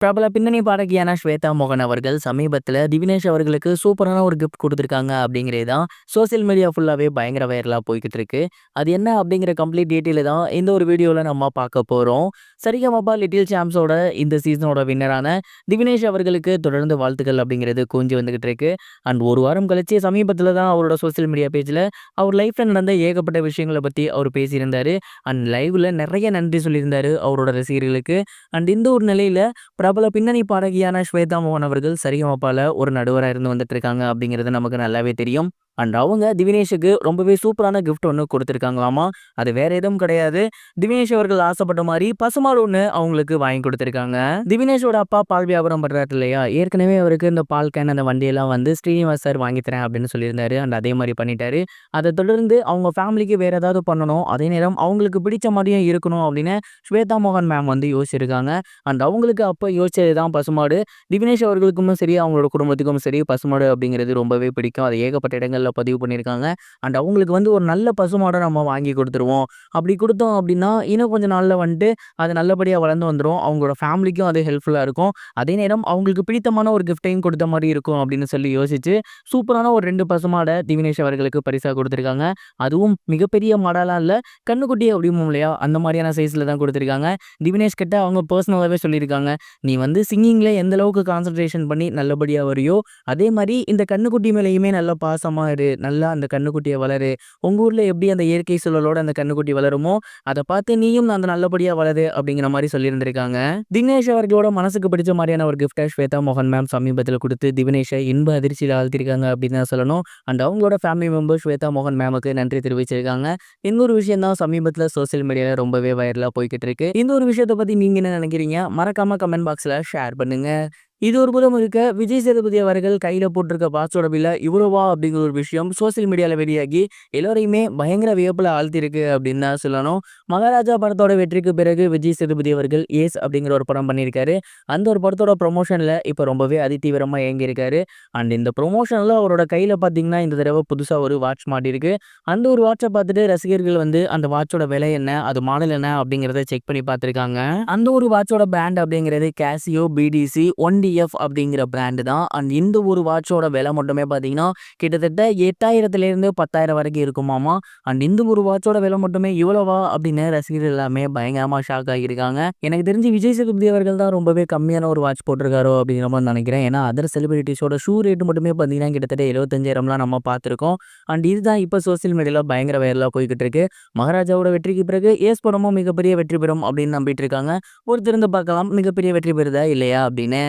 பிரபல பின்னணி பாடகியான ஸ்வேதா மோகன் அவர்கள் சமீபத்தில் திவினேஷ் அவர்களுக்கு சூப்பரான ஒரு கிஃப்ட் கொடுத்துருக்காங்க அப்படிங்கிறது தான் சோசியல் மீடியா ஃபுல்லாகவே பயங்கர வைரலாக போய்கிட்டு இருக்கு. அது என்ன அப்படிங்கிற கம்ப்ளீட் டீட்டெயில் தான் இந்த ஒரு வீடியோவில் நம்ம பார்க்க போகிறோம். சரிகமபா லிட்டில் சாம்ஸோட இந்த சீசனோட வின்னரான திவினேஷ் அவர்களுக்கு தொடர்ந்து வாழ்த்துக்கள் அப்படிங்கிறது கொஞ்சம் வந்துகிட்டு இருக்கு. அண்ட் ஒரு வாரம் கழிச்சு சமீபத்தில் தான் அவரோட சோசியல் மீடியா பேஜில் அவர் லைஃப்பில் நடந்த ஏகப்பட்ட விஷயங்களை பற்றி அவர் பேசியிருந்தார். அண்ட் லைவில் நிறைய நன்றி சொல்லியிருந்தார் அவரோட ரசிகர்களுக்கு. அண்ட் இந்த ஒரு நிலையில் பிரபல பின்னணி பாடகியான ஸ்வேதா மோகன் அவர்கள் சரிகமபால ஒரு நடுவராக இருந்து வந்துட்டு இருக்காங்க அப்படிங்கிறது நமக்கு நல்லாவே தெரியும். அண்ட் அவங்க திவினேஷுக்கு ரொம்பவே சூப்பரான கிஃப்ட் ஒன்று கொடுத்துருக்காங்களாமா. அது வேற எதுவும் கிடையாது, திவினேஷ் அவர்கள் ஆசைப்பட்ட மாதிரி பசுமாடு ஒன்று அவங்களுக்கு வாங்கி கொடுத்துருக்காங்க. திவினேஷோட அப்பா பால் வியாபாரம் பண்றாரு இல்லையா, ஏற்கனவே அவருக்கு இந்த பால் கேன் அந்த வண்டியெல்லாம் வந்து ஸ்ரீனிவாஸ் சார் வாங்கி தரேன் அப்படின்னு சொல்லியிருந்தாரு. அண்ட் அதே மாதிரி பண்ணிட்டாரு. அதை தொடர்ந்து அவங்க ஃபேமிலிக்கு வேற ஏதாவது பண்ணணும், அதே நேரம் அவங்களுக்கு பிடிச்ச மாதிரியும் இருக்கணும் அப்படின்னு ஸ்வேதா மோகன் மேம் வந்து யோசிச்சிருக்காங்க. அண்ட் அவங்களுக்கு அப்போ யோசிச்சது தான் பசுமாடு. திவினேஷ் அவர்களுக்கும் சரி அவங்களோட குடும்பத்துக்கும் சரி பசுமாடு அப்படிங்கிறது ரொம்பவே பிடிக்கும். அது ஏகப்பட்ட இடங்கள்ல பதிவு பண்ணியிருக்காங்க. அண்ட் அவங்களுக்கு வந்து ஒரு நல்ல பசுமாடை நம்ம வாங்கி கொடுத்துருவோம். அப்படி கொடுத்தோம் அப்படின்னா இன்னும் கொஞ்சம் நாளில் வந்துட்டு அது நல்லபடியாக வளர்ந்து வந்துடும். அவங்களோட ஃபேமிலிக்கும் அது ஹெல்ப்ஃபுல்லாக இருக்கும். அதே நேரம் அவங்களுக்கு பிடித்தமான ஒரு கிஃப்டையும் கொடுத்த மாதிரி இருக்கும் அப்படின்னு சொல்லி யோசிச்சு சூப்பரான ஒரு 2 பசுமாடை திவினேஷ் அவர்களுக்கு பரிசாக கொடுத்துருக்காங்க. அதுவும் மிகப்பெரிய மாடலாம் இல்லை, கண்ணுக்குட்டி அப்படிமோ இல்லையா அந்த மாதிரியான சைஸில் தான் கொடுத்துருக்காங்க. திவினேஷ் கிட்ட அவங்க பர்சனலாகவே சொல்லியிருக்காங்க, நீ வந்து சிங்கிங்கில் எந்த அளவுக்கு கான்சன்ட்ரேஷன் பண்ணி நல்லபடியாக வரியோ அதே மாதிரி இந்த கண்ணுக்குட்டி மேலேயுமே நல்ல பாசமாக இரு, நல்லா அந்த கண்ணுக்குட்டியை வளரு. உங்கள் ஊரில் எப்படி அந்த இயற்கை சூழலோட அந்த கண்ணுக்குட்டி வளருமோ அதை பார்த்து நீயும் அந்த நல்லபடியாக வளரு அப்படிங்கிற மாதிரி சொல்லியிருந்திருக்காங்க. தினேஷ் அவர்களோட மனசுக்கு பிடிச்ச மாதிரியான ஒரு கிஃப்டை ஸ்வேதா மோகன் மேம் சமீபத்தில் கொடுத்து திவினேஷை இன்ப அதிர்ச்சியில் ஆழ்த்திருக்காங்க அப்படின்னு தான் சொல்லணும். அண்ட் அவங்களோட ஃபேமிலி மெம்பர் ஸ்வேதா மோகன் மேமுக்கு நன்றி தெரிவிச்சிருக்காங்க. இந்த ஒரு விஷயம் தான் சமீபத்தில் சோசியல் மீடியாவில் ரொம்பவே வைரலாக போய்கிட்டு இருக்கு. இந்த ஒரு விஷயத்தை பற்றி நீங்கள் என்ன நினைக்கிறீங்க? மறக்காம கமெண்ட் பாக்ஸில் ஷேர் பண்ணுங்க. இது ஒரு புறம் இருக்க, விஜய் சேதுபதி அவர்கள் கையில் போட்டிருக்க பாஸோட பில்ல இவ்வளோவா அப்படிங்கிற ஒரு விஷயம் சோசியல் மீடியாவில் வெளியாகி எல்லோரையுமே பயங்கர வியப்பில் ஆழ்த்திருக்கு அப்படின்னு தான் சொல்லணும். மகாராஜா படத்தோட வெற்றிக்கு பிறகு விஜய் சேதுபதி அவர்கள் ஏஸ் அப்படிங்கிற ஒரு படம் பண்ணியிருக்காரு. அந்த ஒரு படத்தோட ப்ரொமோஷனில் இப்போ ரொம்பவே அதிதீவிரமாக இயங்கியிருக்காரு. அண்ட் இந்த ப்ரொமோஷனில் அவரோட கையில் பார்த்தீங்கன்னா இந்த தடவை புதுசாக ஒரு வாட்ச் மாட்டிருக்கு. அந்த ஒரு வாட்சை பார்த்துட்டு ரசிகர்கள் வந்து அந்த வாட்சோட விலை என்ன, அது மாடல் என்ன அப்படிங்கிறத செக் பண்ணி பார்த்துருக்காங்க. அந்த ஒரு வாட்சோட பிராண்ட் அப்படிங்கிறது கேசியோ பிடிசி 1DF அப்படிங்கிற பிராண்டு தான். அண்ட் இந்த ஒரு வாட்சோட விலை மட்டுமே பார்த்தீங்கன்னா கிட்டத்தட்ட 8000லேருந்து 10,000 வரைக்கும் இருக்குமாமா. அண்ட் இந்த ஒரு வாட்சோட விலை மட்டுமே இவ்வளவா அப்படின்னு ரசிகர்கள் எல்லாமே பயங்கரமாக ஷாக் ஆகியிருக்காங்க. எனக்கு தெரிஞ்சு விஜய் சேதுபதி அவர்கள் தான் ரொம்பவே கம்மியான ஒரு வாட்ச் போட்டிருக்காரோ அப்படிங்கிற மாதிரி நினைக்கிறேன். ஏன்னா அதர் செலிபிரிட்டிஸோட ஷூ ரேட்டு மட்டுமே பார்த்தீங்கன்னா கிட்டத்தட்ட 75,000லாம் நம்ம பார்த்துருக்கோம். அண்ட் இதுதான் இப்போ சோசியல் மீடியாவில் பயங்கர வைரலாக போய்கிட்டு இருக்கு. மகாராஜாவோட வெற்றிக்கு பிறகு ஏஸ் படமும் மிகப்பெரிய வெற்றி பெறும் அப்படின்னு நம்பிட்டு இருக்காங்க. பொறுத்திருந்து பார்க்கலாம் மிகப்பெரிய வெற்றி பெறுதா இல்லையா அப்படின்னு.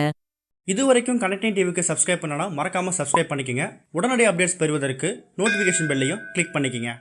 இது வரைக்கும் கனெக்டிங் டிவிக்கு சப்ஸ்கிரைப் பண்ணனா மறக்காமல் சப்ஸ்கிரைப் பண்ணிக்கங்க. உடனடி அப்டேட்ஸ் பெறுவதற்கு நோட்டிஃபிகேஷன் பெல்லையும் கிளிக் பண்ணிக்கங்க.